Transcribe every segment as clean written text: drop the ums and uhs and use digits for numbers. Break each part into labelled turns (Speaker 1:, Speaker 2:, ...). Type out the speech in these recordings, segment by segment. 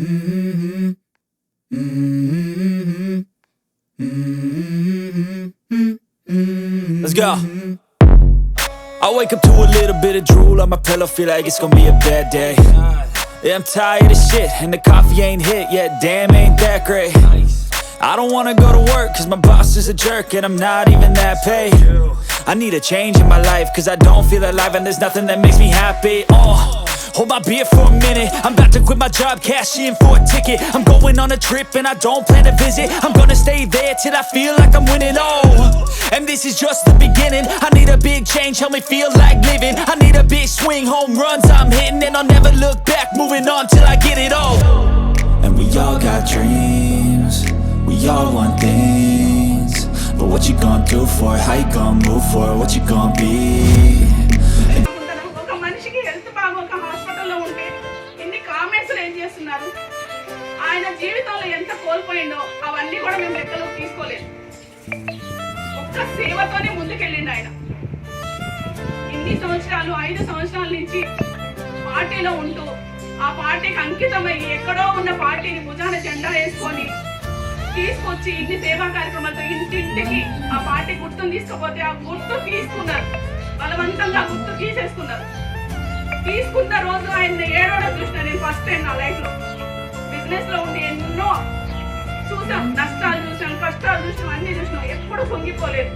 Speaker 1: Let's go. I wake up to a little bit of drool on my pillow, feel like it's gonna be a bad day. Yeah, I'm tired of shit, and the coffee ain't hit yet, damn, ain't that great. I don't wanna go to work, cause my boss is a jerk, and I'm not even that paid. I need a change in my life, cause I don't feel alive, and there's nothing that makes me happy. Hold my beer for a minute, I'm about to quit my job, cash in for a ticket. I'm going on a trip and I don't plan to visit. I'm gonna stay there till I feel like I'm winning, and this is just the beginning. I need a big change, help me feel like living. I need a big swing, home runs I'm hitting, and I'll never look back, moving on till I get it all. And we all got dreams, we all want things, but what you gonna do for it? How you gonna move for it? What you gonna be?
Speaker 2: ఆయన జీవితంలో ఎంత కోల్పోయిందో అవన్నీ కూడా మేము లెక్కలోకి తీసుకోలేదు. ఒక్క సేవతోనే ముందుకెళ్ళిండు ఆయన. ఇన్ని సంవత్సరాలు 5 సంవత్సరాల నుంచి పార్టీలో ఉంటూ ఆ పార్టీకి అంకితమయ్యి ఎక్కడో ఉన్న పార్టీని భుజాన జెండా వేసుకొని తీసుకొచ్చి ఇన్ని సేవా కార్యక్రమాలతో ఇంటింటికి ఆ పార్టీ గుర్తును తీసుకుపోతే ఆ గుర్తు తీసుకున్నారు, బలవంతంగా గుర్తు తీసేసుకున్నారు. తీసుకున్న రోజు ఆయన ఏడవడం చూసిన నేను ఫస్ట్ టైం నా లైఫ్ లో. బిజినెస్ లో ఉండి ఎన్నో చూసాం, నష్టాలు చూసాం, కష్టాలు చూసాం, అన్ని చూసినాం, ఎప్పుడు పొంగిపోలేదు.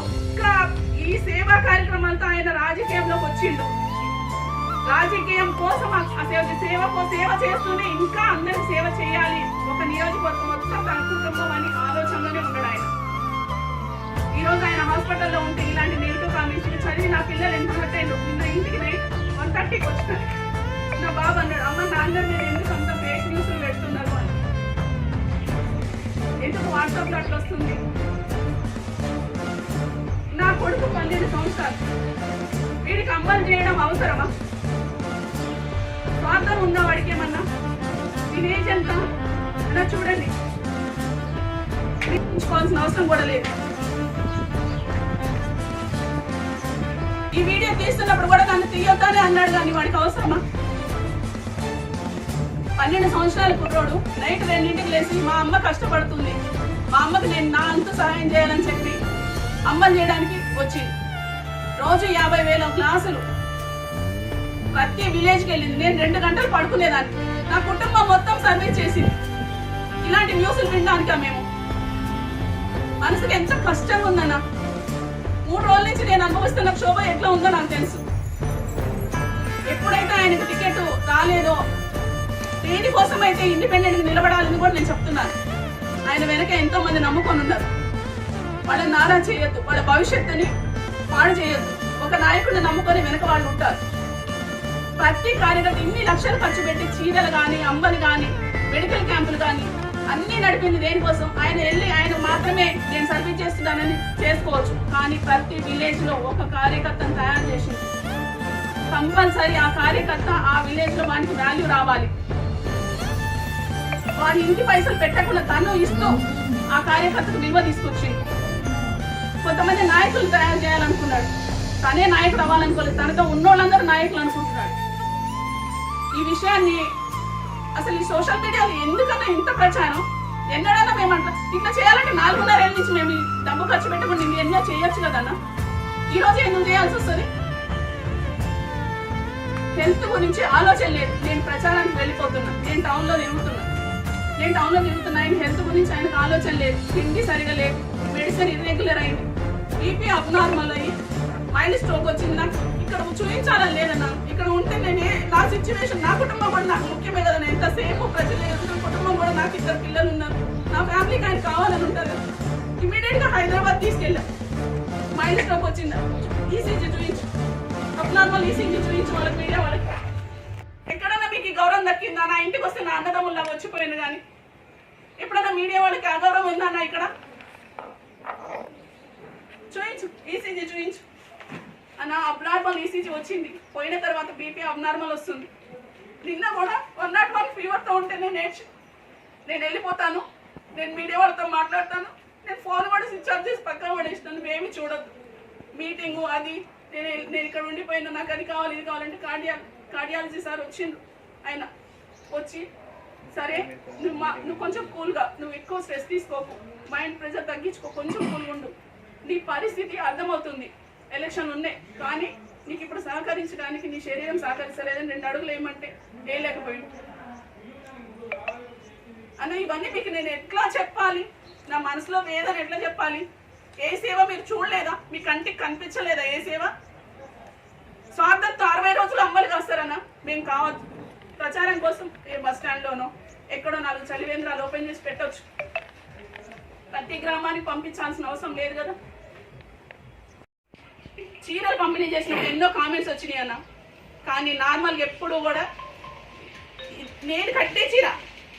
Speaker 2: ఒక్క ఈ సేవా కార్యక్రమాలతో ఆయన రాజకీయంలోకి వచ్చిండు. రాజకీయం కోసం సేవ చేస్తూనే ఇంకా అందరికి సేవ చేయాలి, ఒక నియోజకవర్గం మొత్తం తన కుటుంబం అని ఆలోచనలోనే ఉన్నాడు ఆయన. ఈ రోజు ఆయన హాస్పిటల్లో ఉంటే ఇలాంటి నెగిటివ్ కామెంట్స్ చదివి నా పిల్లలు ఎంత హర్ట్ అయ్యారు. నిన్న ఇంటికి నైట్ 1:30కి వచ్చినారు. నా బాబు అన్నాడు, అమ్మ నాన్న మీరు ఎందుకు అంత ఫేక్ న్యూస్లు పెడుతున్నారు అని. ఎందుకు వాట్సాప్లో అట్లా వస్తుంది? నా కొడుకు 12 సంవత్సరాలు, వీడికి అమ్మలు చేయడం అవసరమా? స్వార్థం ఉన్నవాడికి ఏమన్నా తినేజ్ ఎంత అన్నా చూడండి, ఉంచుకోవాల్సిన అవసరం కూడా లేదు. ఈ వీడియో తీస్తున్నప్పుడు కూడా నన్ను తీయొద్దానే అన్నాడు, కానీ వాడికి అవసరమా? 12 సంవత్సరాల కుర్రోడు నైట్ 2ంటికి లేచి మా అమ్మ కష్టపడుతుంది, మా అమ్మకి నేను నా అంత సహాయం చేయాలని చెప్పి అమ్మలు చేయడానికి వచ్చింది. రోజు 50,000 క్లాసులు ప్రతి విలేజ్కి వెళ్ళింది. నేను 2 గంటలు పడుకునేదాన్ని, నా కుటుంబం మొత్తం సర్వే చేసింది. ఇలాంటి న్యూస్లు వినడానికా మేము? మనసుకి ఎంత కష్టంగా ఉందన్నా. 3 రోజుల నుంచి నేను అనుభవిస్తున్న క్షోభ ఎట్లా ఉందో నాకు తెలుసు. ఎప్పుడైతే ఆయనకు టికెట్ రాలేదో, దేనికోసం అయితే ఇండిపెండెంట్ గా నిలబడాలని కూడా నేను చెప్తున్నాను. ఆయన వెనక ఎంతో మంది నమ్ముకొని ఉన్నారు. వాళ్ళని నారా చేయొద్దు, వాళ్ళ భవిష్యత్తుని పాడు చేయొద్దు. ఒక నాయకుడిని నమ్ముకొని వెనక వాళ్ళు ఉంటారు. ప్రతి కార్యకర్త ఇన్ని లక్షలు ఖర్చు పెట్టి చీరలు కానీ, అమ్మలు కానీ, మెడికల్ క్యాంపులు కానీ అన్ని నడిపింది దేనికోసం? ఆయన వెళ్ళి ఆయన మాత్రమే నేను సర్వీస్ చేస్తున్నానని చేసుకోవచ్చు, కానీ ప్రతి విలేజ్ లో ఒక కార్యకర్తను తయారు చేసింది. కంపల్సరీ ఆ కార్యకర్త ఆ విలేజ్ లో వానికి వాల్యూ రావాలి. వారి ఇంటి పైసలు పెట్టకుండా తను ఇస్తూ ఆ కార్యకర్తకు విలువ తీసుకొచ్చింది. కొంతమంది నాయకులు తయారు చేయాలనుకున్నాడు, తనే నాయకుడు అవ్వాలనుకోలేదు, తనతో ఉన్నోళ్ళందరూ నాయకులు అనుకుంటున్నాడు. ఈ విషయాన్ని అసలు ఈ సోషల్ మీడియాలో ఎందుకన్నా ఇంత ప్రచారం? ఎన్నడన్నా మేమంట ఇట్లా చేయాలంటే 4.5 ఏళ్ళ నుంచి మేము డబ్బు ఖర్చు పెట్టకుండా ఎన్నో చేయొచ్చు కదన్నా, ఈ రోజు ఎందుకు చేయాల్సి వస్తుంది? హెల్త్ గురించి ఆలోచన లేదు. నేను ప్రచారానికి వెళ్ళిపోతున్నా, నేను టౌన్లో తిరుగుతున్నా, ఆయన హెల్త్ గురించి ఆయనకు ఆలోచన లేదు. తిండి సరిగా లేదు, మెడిసిన్ ఇర్రెగ్యులర్ అయింది, బీపీ అబ్నార్మల్ అయ్యి మైల్ స్ట్రోక్ వచ్చింది. నాకు ఇక్కడ చూపించాలని లేదన్నా. ఇక్కడ ఉంటే నేనే నా సిచ్యువేషన్, నా కుటుంబం కూడా నాకు ముఖ్యమే కదా. నేను ఎంతసేపు ప్రజలు ఎదుగుతున్న కుటుంబం కూడా, నాకు 2 పిల్లలు ఉన్నారు, నా ఫ్యామిలీకి ఆయన కావాలని ఉంటుంది. ఇమీడియట్ గా హైదరాబాద్ తీసుకెళ్ళాం. మైల్ స్ట్రోక్ వచ్చిందా, ఈసీజీ చూపించు, అబ్నార్మల్ ఈసీజీ చూపించు వాళ్ళకి, మీడియా వాళ్ళకి. ఎక్కడన్నా మీకు ఈ గౌరవం దక్కిందా? నా ఇంటికి వస్తే నా అన్నదమ్ముల్లా వచ్చిపోయింది, కానీ ఎప్పుడన్నా మీడియా వాళ్ళకి అగౌరవం ఉందన్నా? ఇక్కడ చూపించు, ఈసీజీ చూపించు అన్న. అబ్నార్మల్ ఈసీజీ వచ్చింది, పోయిన తర్వాత బీపీ అబ్నార్మల్ వస్తుంది. నిన్న కూడా 101 ఫీవర్తో ఉంటే నేను వెళ్ళిపోతాను, నేను మీడియా వాళ్ళతో మాట్లాడతాను, నేను ఫోన్ కూడా స్విచ్ ఆఫ్ చేసి పక్కన పడేసినాను, నువ్వేమి చూడద్దు. మీటింగు అది నేను ఇక్కడ ఉండిపోయినా, నాకు అది కావాలి ఇది కావాలంటే కార్డియాలజీ సార్ వచ్చిండు. ఆయన వచ్చి సరే నువ్వు కొంచెం కూల్గా, నువ్వు ఎక్కువ స్ట్రెస్ తీసుకోకు, మైండ్ ప్రెషర్ తగ్గించుకో, కొంచెం కూల్గా ఉండు. నీ పరిస్థితి అర్థమవుతుంది, ఎలక్షన్ ఉన్నాయి, కానీ నీకు ఇప్పుడు సహకరించడానికి నీ శరీరం సహకరిస్తలేదని 2 అడుగులు ఏమంటే వేయలేకపోయింది అన్న. ఇవన్నీ మీకు నేను ఎట్లా చెప్పాలి? నా మనసులో వేదన ఎట్లా చెప్పాలి? ఏ సేవ మీరు చూడలేదా? మీ కంటికి కనిపించలేదా ఏ సేవ? స్వార్థంతో 60 రోజులు అమ్మలు కాస్తారన్నా. మేము కావచ్చు ప్రచారం కోసం ఏ బస్ స్టాండ్లోనో ఎక్కడో 4 చలివేంద్రాలు ఓపెన్ చేసి పెట్టవచ్చు. ప్రతి గ్రామానికి పంపించాల్సిన అవసరం లేదు కదా. చీరలు పంపిణీ చేసినప్పుడు ఎన్నో కామెంట్స్ వచ్చినాయి అన్న, కానీ నార్మల్గా ఎప్పుడు కూడా నేను కట్టే చీర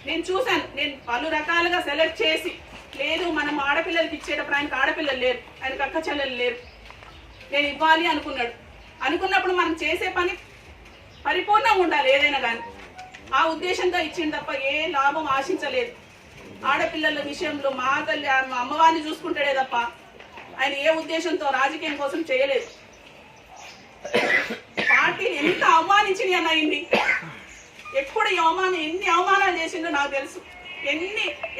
Speaker 2: నేను చూశాను. నేను పలు రకాలుగా సెలెక్ట్ చేసి, లేదు మనం ఆడపిల్లలకి ఇచ్చేటప్పుడు ఆయనకు ఆడపిల్లలు లేరు, ఆయనకు అక్క చెల్లెలు లేరు, నేను ఇవ్వాలి అనుకున్నప్పుడు మనం చేసే పని పరిపూర్ణంగా ఉండాలి ఏదైనా కానీ. ఆ ఉద్దేశంతో ఇచ్చింది తప్ప ఏ లాభం ఆశించలేదు. ఆడపిల్లల విషయంలో మా తల్లి మా అమ్మవారిని చూసుకుంటాడే తప్ప ఆయన ఏ ఉద్దేశంతో రాజకీయం కోసం చేయలేదు. పార్టీని ఎంత అవమానించింది అన్న ఇన్ని, ఎప్పుడు ఎన్ని అవమానాలు చేసిండో నాకు తెలుసు.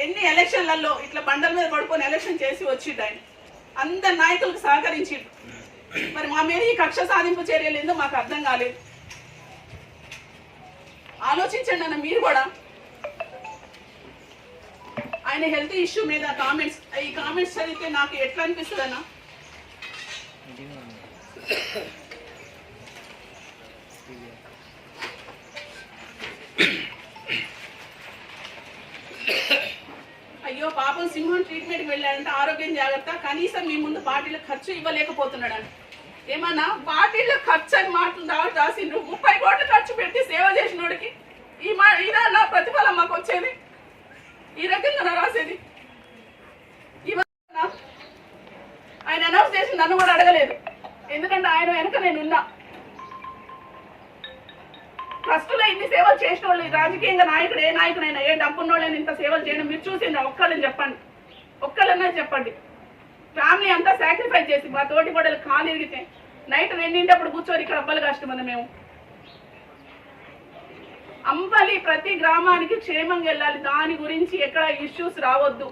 Speaker 2: ఎన్ని ఎలక్షన్లలో ఇట్లా బండల మీద పడుకొని ఎలక్షన్ చేసి వచ్చిండు ఆయన. అందరు నాయకులకు సహకరించిండు. మరి మా మీద ఈ కక్ష సాధింపు చర్యలు ఏందో మాకు అర్థం కాలేదు. ఆలోచించండి అన్న మీరు కూడా. ఆయన హెల్త్ ఇష్యూ మీద ఈ కామెంట్స్ చదివితే నాకు ఎట్లా అనిపిస్తుంది అన్న? అయ్యో పాపం సింహం ట్రీట్మెంట్కి వెళ్ళాడంటే ఆరోగ్యం జాగ్రత్త, కనీసం మీ ముందు పార్టీలకు ఖర్చు ఇవ్వలేకపోతున్నాడు. ఏమన్నా పార్టీలకు ఖర్చు అని మాటలు రాసిండ్రు. 30 కోట్లు ఖర్చు పెట్టి సేవ చేసినోడికి ఇదా నా ప్రతిఫలం మాకు వచ్చేది? ఈ రకంగా నా రాసేది? ఆయన అనౌన్స్ చేసి నన్ను కూడా అడగలేదు, ఎందుకంటే ఆయన వెనక నేనున్నా. ట్రస్టులో ఇన్ని సేవలు చేసిన వాళ్ళు, రాజకీయంగా నాయకుడు ఏ నాయకుడైనా ఏ డబ్బున్నోళ్ళని ఇంత సేవలు చేయడం మీరు చూసిందా? ఒక్కళ్ళని చెప్పండి, ఒక్కళ్ళన్నా చెప్పండి. ఫ్యామిలీ అంతా సాక్రిఫైస్ చేసి మా తోటి గొడవలు కాలు ఇరిగితే నైట్ 2 కూర్చొని ఇక్కడ అబ్బలు కష్టమంది మేము. అంబలి ప్రతి గ్రామానికి క్షేమంగా వెళ్ళాలి, దాని గురించి ఎక్కడ ఇష్యూస్ రావద్దు.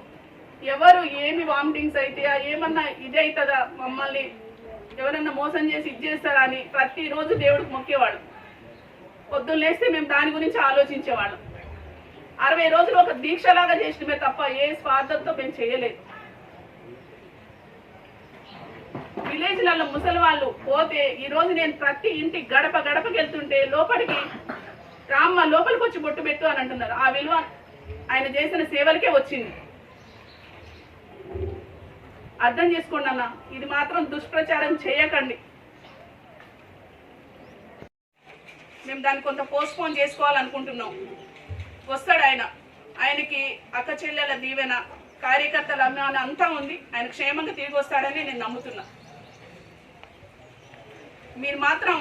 Speaker 2: ఎవరు ఏమి వామిటింగ్స్ అయితే ఏమన్నా ఇది అవుతుందా, మమ్మల్ని ఎవరన్నా మోసం చేసి ఇది చేస్తారా అని ప్రతిరోజు దేవుడికి మొక్కేవాడు. పొద్దున్న లేస్తే మేము దాని గురించి ఆలోచించేవాళ్ళం. 60 రోజులు ఒక దీక్షలాగా చేసినమే తప్ప ఏ స్వార్థంతో మేము చేయలేదు. విలేజ్లలో ముసలి వాళ్ళు పోతే ఈరోజు నేను ప్రతి ఇంటి గడపకి వెళ్తుంటే లోపలికి రామ్మ లోపలికి వచ్చి బొట్టు పెట్టు అని అంటున్నారు. ఆ విలువ ఆయన చేసిన సేవలకే వచ్చింది. అర్థం చేసుకోండి అన్న, ఇది మాత్రం దుష్ప్రచారం చేయకండి. మేము దాన్ని కొంత పోస్ట్పోన్ చేసుకోవాలనుకుంటున్నాం. వస్తాడు ఆయనకి అక్క చెల్లెల దీవెన, కార్యకర్తల అభిమానం అంతా ఉంది. ఆయన క్షేమంగా తిరిగి వస్తాడని నేను నమ్ముతున్నా. మీరు మాత్రం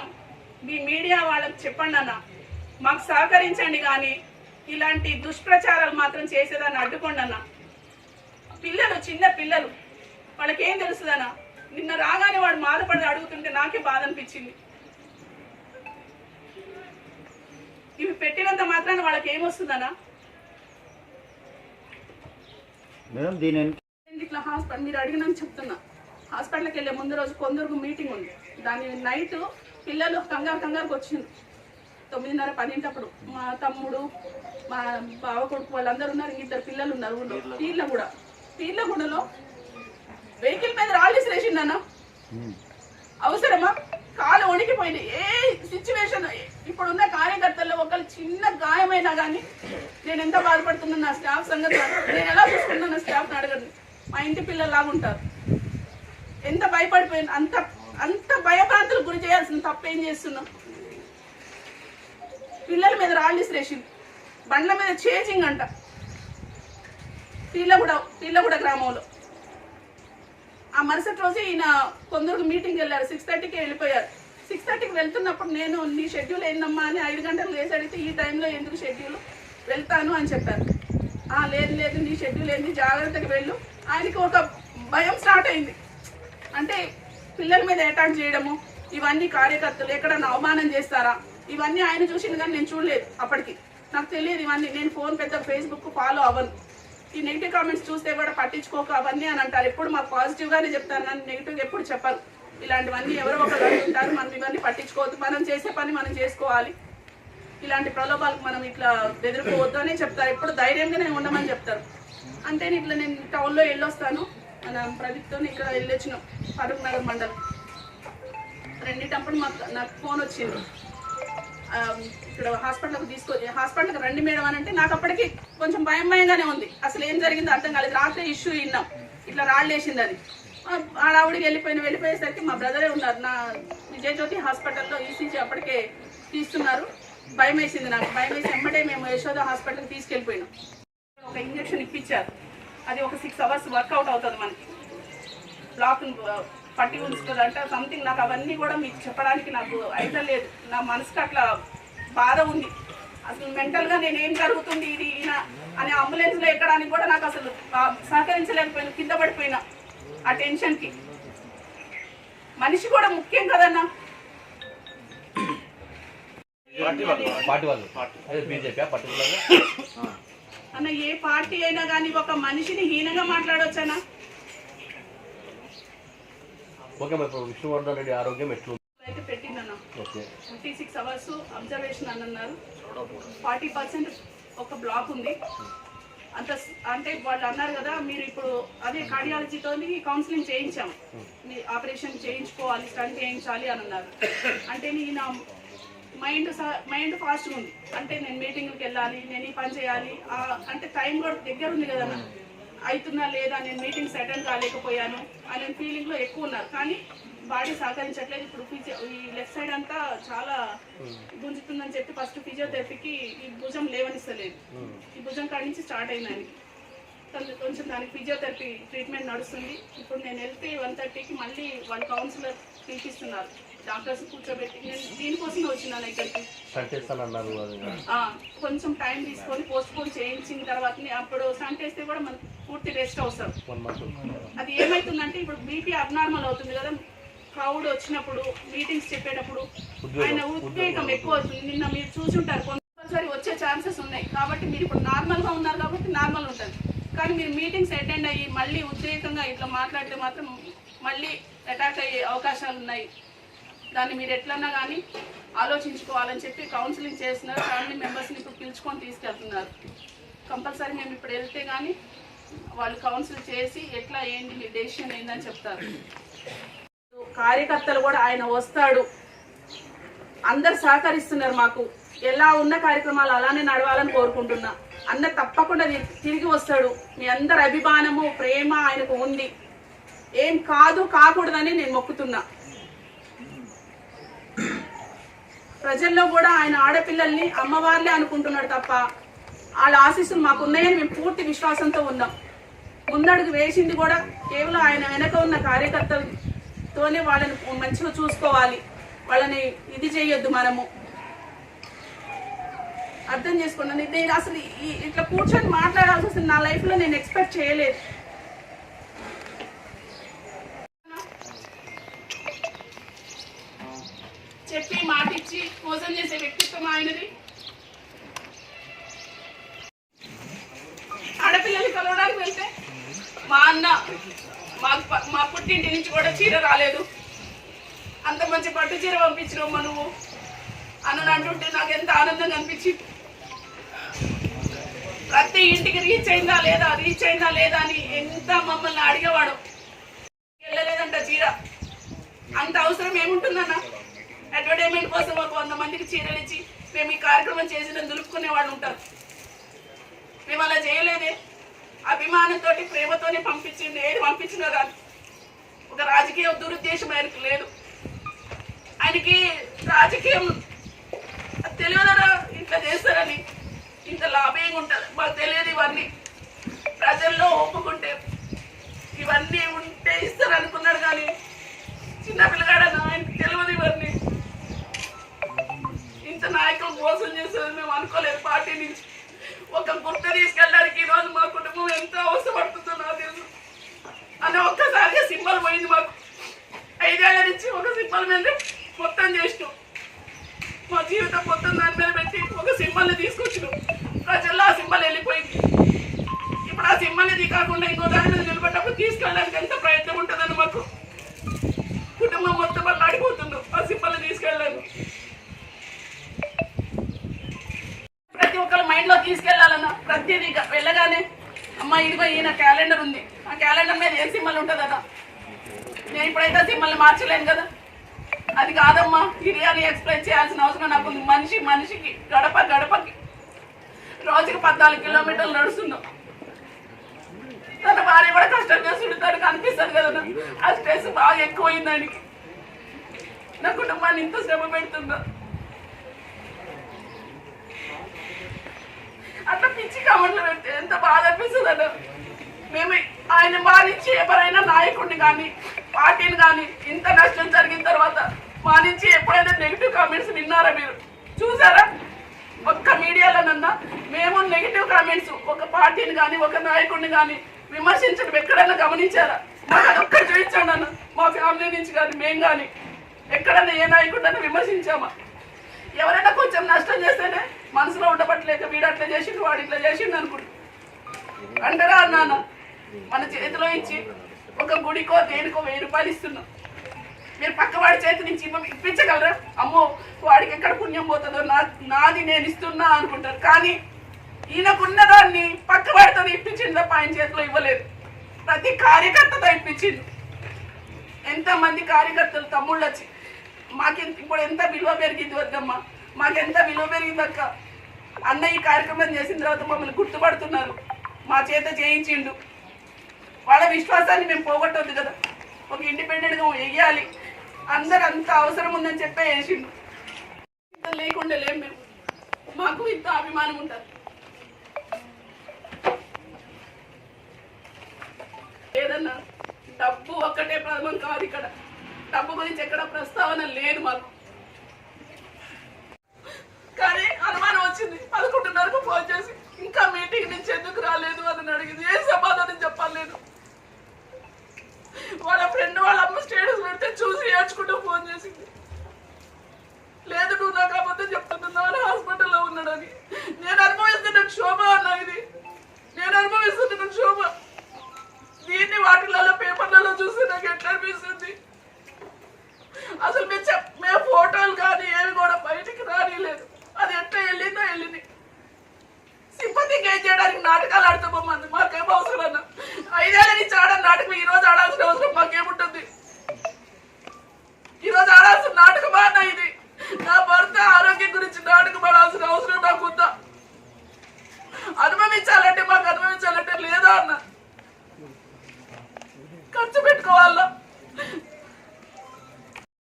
Speaker 2: మీ మీడియా వాళ్ళకి చెప్పండి అన్న, మాకు సహకరించండి, కానీ ఇలాంటి దుష్ప్రచారాలు మాత్రం చేసేదాన్ని అడ్డుకోండి అన్న. పిల్లలు చిన్న పిల్లలు, వాళ్ళకేం తెలుస్తుందన్నా? నిన్న రాగానే వాడు బాధపడి అడుగుతుంటే నాకే బాధ అనిపించింది. ఇవి పెట్టినంత మాత్రాన వాళ్ళకి ఏమొస్తుందన్నా? ఇట్లా హాస్పిటల్ మీరు అడిగినాక చెప్తున్నా. హాస్పిటల్కి వెళ్ళే ముందు రోజు కొందరికి మీటింగ్ ఉంది. దాని నైట్ పిల్లలు కంగారుకి వచ్చింది. 9:30, 10 మా తమ్ముడు, మా బావ కొడుకు వాళ్ళందరూ ఉన్నారు. 2 పిల్లలు ఉన్నారు ఊళ్ళో. పీర్లగూడలో వెహికల్ మీద రాళ్ళు విసిరేసిందన్న. అవసరమా? కాలు వణికిపోయింది. ఏ సిచ్యువేషన్ ఇప్పుడున్న కార్యకర్తల్లో ఒకళ్ళు చిన్న గాయమైనా కానీ నేను ఎంత బాధపడుతున్నా నా స్టాఫ్ సంగతి, నేను ఎలా చూసుకున్నా నా స్టాఫ్ని అడగండి. మా ఇంటి పిల్లల్లాగా ఉంటారు. ఎంత భయపడిపోయింది, అంత భయభ్రాంతులకు గురి చేయాల్సిన తప్పేం చేస్తున్నాం? పిల్లల మీద రాళ్ళు విసిరేసింది, బండ్ల మీద చేజింగ్ అంట. పీర్లగూడ గ్రామంలో ఆ మరుసటి రోజు ఈయన కొందరికి మీటింగ్కి వెళ్ళారు. 6:30కి వెళ్ళిపోయారు. 6:30కి వెళ్తున్నప్పుడు నేను నీ షెడ్యూల్ ఏందమ్మా అని 5 గంటలకు లేచి అడిగితే ఈ టైంలో ఎందుకు షెడ్యూల్, వెళ్తాను అని చెప్పారు. లేదు నీ షెడ్యూల్ ఏంది, జాగ్రత్తగా వెళ్ళు. ఆయనకి ఒక భయం స్టార్ట్ అయింది. అంటే పిల్లల మీద అటాక్ చేయడము, ఇవన్నీ కార్యకర్తలు ఎక్కడన్నా అవమానం చేస్తారా, ఇవన్నీ ఆయన చూసింది కానీ నేను చూడలేదు. అప్పటికి నాకు తెలియదు ఇవన్నీ. నేను ఫోన్ పెద్ద ఫేస్బుక్ ఫాలో అవ్వను. ఈ నెగిటివ్ కామెంట్స్ చూస్తే కూడా పట్టించుకోక అవన్నీ అని అంటారు. ఎప్పుడు మాకు పాజిటివ్గానే చెప్తారు కానీ నెగిటివ్గా ఎప్పుడు చెప్పరు. ఇలాంటివన్నీ ఎవరో ఒకరు అంటుంటారు, మనం ఇవన్నీ పట్టించుకోవద్దు, మనం చేసే పని మనం చేసుకోవాలి, ఇలాంటి ప్రలోభాలకు మనం ఇట్లా బెదిరిపోవద్దు అని చెప్తారు. ఎప్పుడు ధైర్యంగానే ఉండమని చెప్తారు. అంటే ఇట్లా నేను టౌన్లో వెళ్ళొస్తాను, మన ప్రదీప్తో ఇక్కడ వెళ్ళొచ్చినాం ఫరూక్ నగర్ మండలం. రెండింటప్పుడు నాకు ఫోన్ వచ్చింది, ఇక్కడ హాస్పిటల్కి రండి మేడం అని అంటే నాకు అప్పటికి కొంచెం భయంగానే ఉంది. అసలు ఏం జరిగిందో అర్థం కాలేదు. రాత్రి ఇష్యూ విన్నాం, ఇట్లా రాళ్ళేసింది అది. ఆవిడికి వెళ్ళిపోయేసరికి మా బ్రదరే ఉన్నారు నా విజయజ్యోతి హాస్పిటల్లో ఈసీజీ అప్పటికే తీస్తున్నారు. భయం వేసింది నాకు. భయం వేసి వెంబడే మేము యశోద హాస్పిటల్కి తీసుకెళ్ళిపోయినాం. ఒక ఇంజక్షన్ ఇప్పించారు, అది ఒక 6 hours వర్కౌట్ అవుతుంది మనకి. బ్లాక్ పట్టి ఉంచుతుంది అంటే సంథింగ్. నాకు అవన్నీ కూడా మీకు చెప్పడానికి నాకు అయితే లేదు. నా మనసుకి అట్లా బాధ ఉంది. అసలు మెంటల్గా నేను ఏం జరుగుతుంది ఇది ఈయన అని అంబులెన్స్లో ఎక్కడానికి కూడా నాకు అసలు సహకరించలేకపోయినా, కింద పడిపోయినా ఆ టెన్షన్కి. మనిషి కూడా ముఖ్యం కదన్నా. అన్న ఏ పార్టీ అయినా కానీ ఒక మనిషిని హీనంగా మాట్లాడవచ్చనా? అయితే పెట్టిందన్న 56 hours అబ్జర్వేషన్ అని అన్నారు. 40% ఒక బ్లాక్ ఉంది అంత. అంటే వాళ్ళు అన్నారు కదా మీరు ఇప్పుడు అదే కార్డియాలజీతో కౌన్సిలింగ్ చేయించాము, మీ ఆపరేషన్ చేయించుకోవాలి, స్టంట్ చేయించాలి అని అన్నారు. అంటే నా మైండ్ ఫాస్ట్గా ఉంది. అంటే నేను మీటింగ్కి వెళ్ళాలి, నేను ఈ పని చేయాలి, అంటే టైం కూడా దగ్గర ఉంది కదా, అవుతున్నా లేదా, నేను మీటింగ్స్ అటెండ్ కాలేకపోయాను అనే ఫీలింగ్లో ఎక్కువ ఉన్నారు. కానీ బాడీ సహకరించట్లేదు. ఇప్పుడు ఈ లెఫ్ట్ సైడ్ అంతా చాలా గుంజుతుందని చెప్పి ఫస్ట్ ఫిజియోథెరపీకి ఈ భుజం లేవనిస్తలేదు. ఈ భుజం కాడి నుంచి స్టార్ట్ అయిందని కొంచెం దానికి ఫిజియోథెరపీ ట్రీట్మెంట్ నడుస్తుంది. ఇప్పుడు నేను వెళ్తే 1:30కి మళ్ళీ వాళ్ళు కౌన్సిలర్ పిలిపిస్తున్నారు, డాక్టర్స్ కూర్చోబెట్టి. నేను దీనికోసం వచ్చినాను ఇక్కడికి. కొంచెం టైం తీసుకొని పోస్ట్పోన్ చేయించిన తర్వాత అప్పుడు స్టంట్ వేస్తే కూడా మనకు పూర్తి రెస్ట్ అవసరం. అది ఏమవుతుందంటే ఇప్పుడు బీపీ అబ్నార్మల్ అవుతుంది కదా, క్రౌడ్ వచ్చినప్పుడు, మీటింగ్స్ చెప్పేటప్పుడు ఆయన ఉద్వేగం ఎక్కువ అవుతుంది. నిన్న మీరు చూసుంటారు, కంపల్సరీ వచ్చే ఛాన్సెస్ ఉన్నాయి. కాబట్టి మీరు ఇప్పుడు నార్మల్గా ఉన్నారు కాబట్టి నార్మల్ ఉంటుంది. కానీ మీరు మీటింగ్స్ అటెండ్ అయ్యి మళ్ళీ ఉద్రేకంగా ఇట్లా మాట్లాడితే మాత్రం మళ్ళీ అటాక్ అయ్యే అవకాశాలు ఉన్నాయి. దాన్ని మీరు ఎట్లన్నా కానీ ఆలోచించుకోవాలని చెప్పి కౌన్సిలింగ్ చేస్తున్నారు. ఫ్యామిలీ మెంబర్స్ని ఇప్పుడు పిలుచుకొని తీసుకెళ్తున్నారు. కంపల్సరీ మేము ఇప్పుడు వెళ్తే కానీ వాళ్ళు కౌన్సిల్ చేసి ఎట్లా ఏంటి మీ డెసిషన్ ఏందని చెప్తారు. కార్యకర్తలు కూడా ఆయన వస్తాడు, అందరు సహకరిస్తున్నారు మాకు. ఎలా ఉన్న కార్యక్రమాలు అలానే నడవాలని కోరుకుంటున్నా. అందరు తప్పకుండా తిరిగి వస్తాడు. మీ అందరి అభిమానము, ప్రేమ ఆయనకు ఉంది. ఏం కాకూడదని నేను మొక్కుతున్నా. ప్రజల్లో కూడా ఆయన ఆడపిల్లల్ని అమ్మవార్లే అనుకుంటున్నాడు తప్ప వాళ్ళ ఆశీస్సులు మాకున్నాయని మేము పూర్తి విశ్వాసంతో ఉన్నాం. ముందడుగు వేసింది కూడా కేవలం ఆయన వెనక ఉన్న కార్యకర్తలతోనే. వాళ్ళని మంచిగా చూసుకోవాలి, వాళ్ళని ఇది చేయొద్దు, మనము అర్థం చేసుకున్నాను. నేను అసలు ఇట్లా కూర్చొని మాట్లాడాల్సి వస్తుంది నా లైఫ్లో నేను ఎక్స్పెక్ట్ చేయలేదు. చెప్పి మాటిచ్చి మోసం చేసే వ్యక్తిత్వం ఆయనది. ఆడపిల్లల్ని కలవడానికి వెళ్తే మా అన్న మా పుట్టింటి నుంచి కూడా చీర రాలేదు, అంత మంచి పట్టు చీర పంపించినమ్మా నువ్వు అని అంటుంటే నాకు ఎంత ఆనందంగా అనిపించింది. ప్రతి ఇంటికి రీచ్ అయిందా లేదా అని ఎంత మమ్మల్ని అడిగేవాడు. వెళ్ళలేదంట చీర. అంత అవసరం ఏముంటుందన్న? అడ్వర్టైజ్మెంట్ కోసం ఒక 100 మందికి చీరలు ఇచ్చి మేము ఈ కార్యక్రమం చేసిన దులుపుకునే వాళ్ళు ఉంటారు. మేము అలా చేయలేదే. అభిమానంతో ప్రేమతోనే పంపించింది. ఏది పంపించినా కానీ ఒక రాజకీయ దురుద్దేశం ఆయనకు లేదు. ఆయనకి రాజకీయం తెలియదరా ఇట్లా చేస్తారని, ఇంత లాభంగా ఉంటుంది మాకు తెలియదు. ఇవన్నీ ప్రజల్లో ఒప్పుకుంటే ఇవన్నీ ఉంటే ఇస్తారు అనుకున్నాడు కానీ చిన్నపిల్లగాడన్నా ఆయనకి తెలియదు. ఇవన్నీ ఇంత నాయకులు మోసం చేస్తారని మేము అనుకోలేదు. పార్టీ నుంచి ఒక గుర్తు తీసుకెళ్ళడానికి ఈరోజు మా కుటుంబం ఎంత అవసరపడుతుందో నాకు తెలుసు అని ఒక్కసారిగా సింబల్ పోయింది మాకు. 5 ఏళ్ల నుంచి ఒక సింబల్ మీద మొత్తం చేసినాం. మా జీవితం మొత్తం దాని మీద పెట్టి ఒక సింబల్ని తీసుకొచ్చినాం. అనేది కాకుండా ఇంకో దాని మీద నిలబడ్డప్పుడు తీసుకెళ్ళడానికి ఎంత ప్రయత్నం ఉంటుందని మాకు కుటుంబం మొత్తం అల్లాడిపోతుందో ఆ సింబల్ని తీసుకెళ్ళాను. ప్రతి ఒక్కరి మైండ్లో తీసుకెళ్లాలన్న ప్రతిదీ వెళ్ళగానే అమ్మ ఇదిగో ఈయన క్యాలెండర్ ఉంది, ఆ క్యాలెండర్ మీద ఏ సింబల్ ఉంటుందన్న. నేను ఇప్పుడైతే సింబల్ని మార్చలేను కదా, అది కాదమ్మా ఇది అని ఎక్స్ప్లెయిన్ చేయాల్సిన అవసరం నాకు ఉంది. మనిషికి గడపకి రోజుకి 14 కిలోమీటర్లు నడుస్తున్నాం. తన భార్య కూడా కష్టం చేస్తుంటే తనకు అనిపిస్తుంది కదా ఆ స్ట్రెస్ బాగా ఎక్కువైంది దానికి. నా కుటుంబాన్ని ఇంత శ్రమ పెడుతుందా, అట్లా పిచ్చి కామెంట్లు పెడితే ఎంత బాధ అనిపిస్తుంది అన్న. మేము ఆయన మానించి ఎవరైనా నాయకుడిని కానీ పార్టీని కానీ ఇంత నష్టం జరిగిన తర్వాత మా నుంచి ఎప్పుడైనా నెగిటివ్ కామెంట్స్ విన్నారా, మీరు చూసారా? ఒక్క మీడియాలోనన్నా మేము నెగిటివ్ కామెంట్స్ ఒక పార్టీని కానీ ఒక నాయకుడిని కానీ విమర్శించడం ఎక్కడైనా గమనించారా? మాకు అదొక్కటి చూపించండి అన్న. మా ఫ్యామిలీ నుంచి కానీ మేము కానీ ఎక్కడైనా ఏ నాయకుడినైనా విమర్శించామా? ఎవరైనా కొంచెం నష్టం చేస్తేనే మనసులో ఉండబట్టలేక వీడు అట్లా చేసిండు వాడు ఇట్లా చేసిండు అనుకుంటు అంటారా అన్నాను. మన చేతిలో ఇచ్చి ఒక గుడికో దేనికో 1000 రూపాయలు ఇస్తున్నాం, మీరు పక్కవాడి చేతి నుంచి ఇప్పించగలరా? అమ్మో వాడికి ఎక్కడ పుణ్యం పోతుందో నాది నేను ఇస్తున్నా అనుకుంటారు. కానీ ఈయనకున్న దాన్ని పక్కవాడితో ఇప్పించింది తప్ప ఆయన చేతిలో ఇవ్వలేదు. ప్రతి కార్యకర్తతో ఇప్పించిండు. ఎంతమంది కార్యకర్తలు తమ్ముళ్ళు వచ్చి మాకెంత ఇప్పుడు ఎంత విలువ పెరిగింది వద్దమ్మా, మాకెంత విలువ పెరిగింది అక్క. అన్న ఈ కార్యక్రమం చేసిన తర్వాత మమ్మల్ని గుర్తుపడుతున్నారు, మా చేత చేయించిండు. వాళ్ళ విశ్వాసాన్ని మేము పోగొట్టవద్దు కదా, ఒక ఇండిపెండెంట్గా వెయ్యాలి, అందరు అంత అవసరం ఉందని చెప్పే వేసిండు. ఇంత లేకుండా లేం మేము, మాకు ఇంత అభిమానం ఉంటుంది. ఏదన్నా డబ్బు ఒక్కటే ప్రథమం కాదు, ఇక్కడ డబ్బు గురించి ఎక్కడ ప్రస్తావన లేదు మాకు. కానీ అనుమానం వచ్చింది, 11:30కు ఫోన్ చేసి ఇంకా మీటింగ్ నుంచి ఎందుకు రాలేదు అని అడిగింది. ఏం సమాధానం చెప్పలేదు. వాళ్ళ ఫ్రెండ్ వాళ్ళ అమ్మ స్టేటస్ పెడితే చూసి ఏడ్చుకుంటూ ఫోన్ చేసింది. లేదు నువ్వు నాకు అబద్ధం చెప్తున్నావు అని హాస్పిటల్లో ఉన్నాడని. నేను అనుభవిస్తున్న క్షోభ అన్నా, ఇది నేను అనుభవిస్తున్న క్షోభ. దీన్ని వాటిలలో పేపర్లలో చూస్తే నాకు ఎట్లా అనిపిస్తుంది. అసలు మేము ఫోటోలు కానీ ఏమి కూడా బయటికి రానిలేదు. అది ఎట్లా వెళ్ళింది. సింపతి గెయిన్ చేయడానికి నాటకాలు ఆడుతామమ్మంది, మాకేం అవసరం అన్న. 5 ఏళ్ళ నుంచి ఆడని నాటకం ఈ రోజు ఆడాల్సిన అవసరం మాకేముంటుంది? ఈరోజు ఆడాల్సిన నాటకమా అన్న ఇది? నా భర్త ఆరోగ్యం గురించి నాటకం ఆడాల్సిన అవసరం నాకుందా? అనుభవించాలంటే మాకు అనుభవించాలంటే లేదా అన్న? ఖర్చు పెట్టుకోవాలా?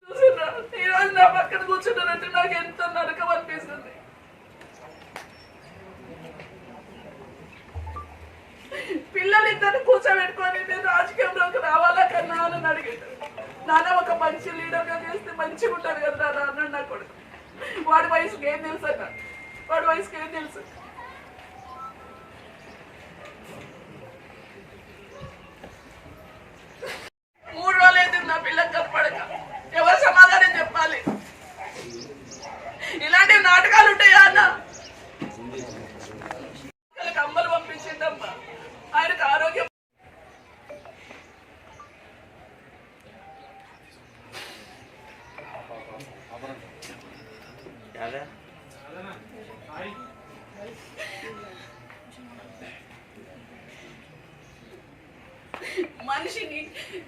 Speaker 2: చూసినా ఈరోజు నా పక్కన కూర్చున్నారంటే నాకు ఎంత నరకం అనిపిస్తుంది. పిల్లలిద్దరిని కూర్చోబెట్టుకొని నేను రాజకీయంలోకి రావాలా కన్నా అని అడిగాడు. నాన్న ఒక మంచి లీడర్గా చేస్తే మంచిగా ఉంటారు కదా నాన్న. నా కొడుకు వాడి వయసుకి ఏం తెలుసు అన్న, వాడి వయసుకి ఏం తెలుసు? మూడు రోజులైతే నా పిల్లకి కనపడక ఎవరు సమాధానం చెప్పాలి? ఇలాంటి నాటకాలు ఉంటాయా అన్న? అమ్మలు పంపించిందమ్మా, ఆయనకు ఆరోగ్యం మనిషిని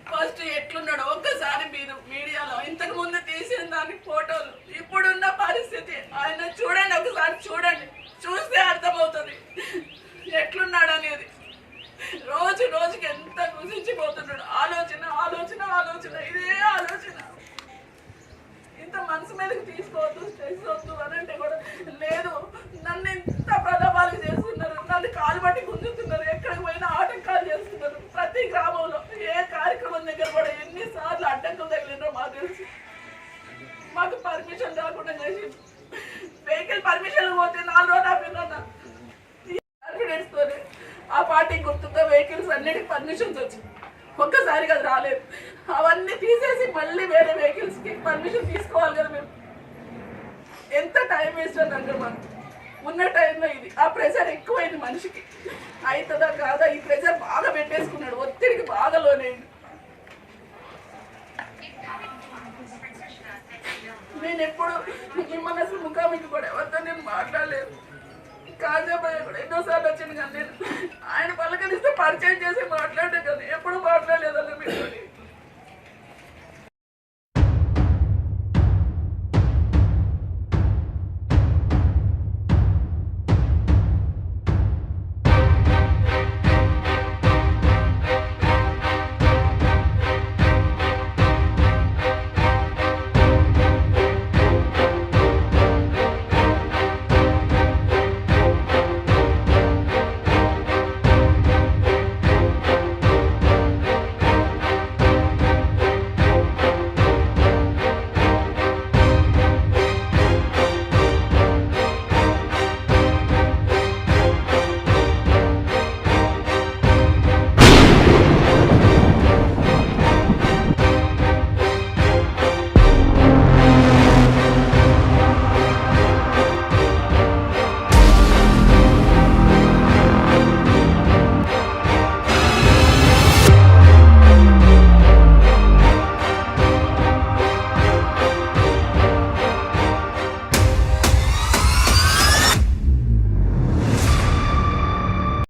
Speaker 2: ఫస్ట్ ఎట్లున్నాడో ఒక్కసారి మీరు మీడియాలో ఇంతకు ముందు తీసిన దాని ఫోటోలు ఇప్పుడున్న పరిస్థితి ఆయన చూడండి, ఒకసారి చూడండి, చూస్తే అర్థమవుతుంది ఎట్లున్నాడు అనేది. రోజుకి ఎంత కుసించిపోతున్నాడు. ఆలోచన ఇదే ఆలోచన. ఇంత మనసు మీదకి తీసుకోవద్దు, స్ట్రెస్ వద్దు అని అంటే కూడా లేదు. నన్ను ఇంత ప్రలోభాలు చేస్తున్నారు, నన్ను కాలు బట్టి గుంజుతున్నారు, ఎక్కడికి పోయినా ఆటంకాలు చేస్తున్నారు. ప్రతి గ్రామంలో ఏ కార్యక్రమం దగ్గర కూడా ఎన్నిసార్లు అడ్డంకులు తగిలినో మాకు తెలుసు. మాకు పర్మిషన్ రాకుండా చేసి వెహికల్ పర్మిషన్ పోతే 4 రోజులు ఆపినా కాన్ఫిడెన్స్తోనే ఆ పార్టీ గుర్తుతో వెహికల్స్ అన్నిటికి పర్మిషన్స్ వచ్చి ఒక్కసారి కదా రాలేదు. అవన్నీ తీసేసి మళ్ళీ వేరే వెహికల్స్కి పర్మిషన్ తీసుకోవాలి కదా. మేము ఎంత టైం వేస్ట్ అని అంటే మనం ఉన్న టైంలో ఇది ఆ ప్రెషర్ ఎక్కువైంది మనిషికి. అవుతుందా కాదా ఈ ప్రెషర్ బాగా పెట్టేసుకున్నాడు, ఒత్తిడికి బాగా లోనైంది. నేను ఎప్పుడు మిమ్మల్ని అసలు ముఖాముఖి కూడా ఎవరితో నేను మాట్లాడలేదు. కాజాబాయ్ కూడా ఎన్నోసార్లు వచ్చాను కానీ నేను ఆయన పలకరిస్తే పరిచయం చేసే మాట